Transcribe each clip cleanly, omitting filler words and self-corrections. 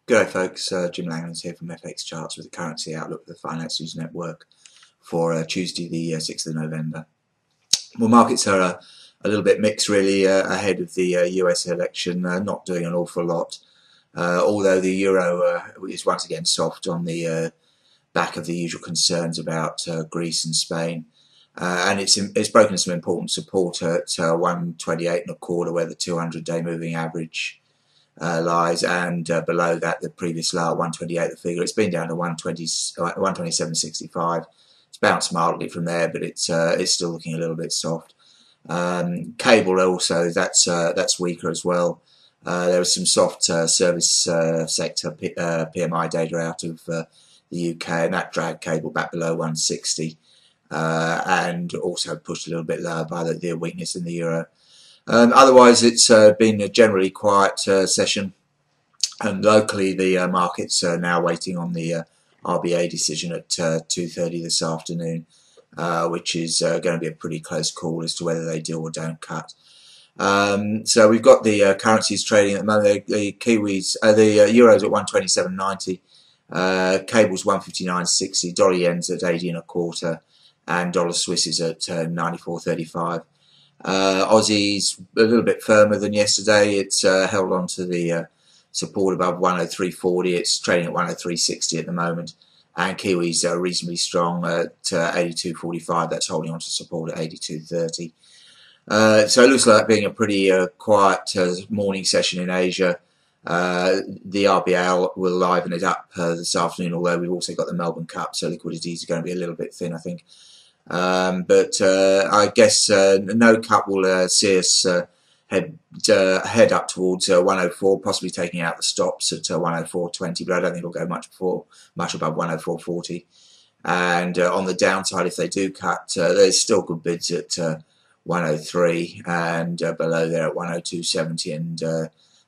Good day folks, Jim Langlands here from FX Charts with the currency outlook for the Finance News Network for Tuesday the 6th of November. Well, markets are a little bit mixed really ahead of the US election, not doing an awful lot, although the euro is once again soft on the back of the usual concerns about Greece and Spain. And it's broken some important support at 128.25, where the 200-day moving average lies, and below that the previous low at 128, the figure. It's been down to 127.65. It's bounced mildly from there, but it's still looking a little bit soft. Cable also, that's weaker as well. There was some soft service sector PMI data out of the UK, and that dragged cable back below 160, and also pushed a little bit lower by the weakness in the euro. Otherwise, it's been a generally quiet session, and locally the markets are now waiting on the RBA decision at 2:30 this afternoon, which is going to be a pretty close call as to whether they do or don't cut. So we've got the currencies trading at the moment. The Kiwis, the euros at 127.90, cables 159.60, dollar yen's at 80.25, and dollar Swiss is at 94.35. Aussie's a little bit firmer than yesterday. It's held on to the support above 103.40. It's trading at 103.60 at the moment. And Kiwis are reasonably strong at 82.45. That's holding on to support at 82.30. So it looks like being a pretty quiet morning session in Asia. The RBA will liven it up this afternoon, although we've also got the Melbourne Cup, so liquidity is going to be a little bit thin, I think. But I guess no cut will see us head up towards 104, possibly taking out the stops at 104.20, but I don't think it'll go much above 104.40. And on the downside, if they do cut, there's still good bids at 103, and below there at 102.70, and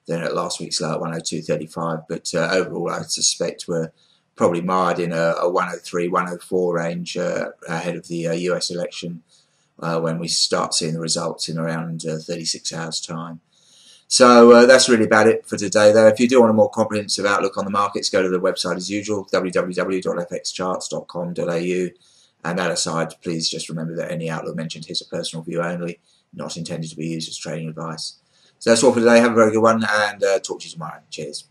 then at last week's low at 102.35. But overall, I suspect we're probably mired in a 103, 104 range ahead of the US election, when we start seeing the results in around 36 hours' time. So that's really about it for today, though. If you do want a more comprehensive outlook on the markets, go to the website as usual, www.fxcharts.com.au. And that aside, please just remember that any outlook mentioned is a personal view only, not intended to be used as trading advice. So that's all for today. Have a very good one, and talk to you tomorrow. Cheers.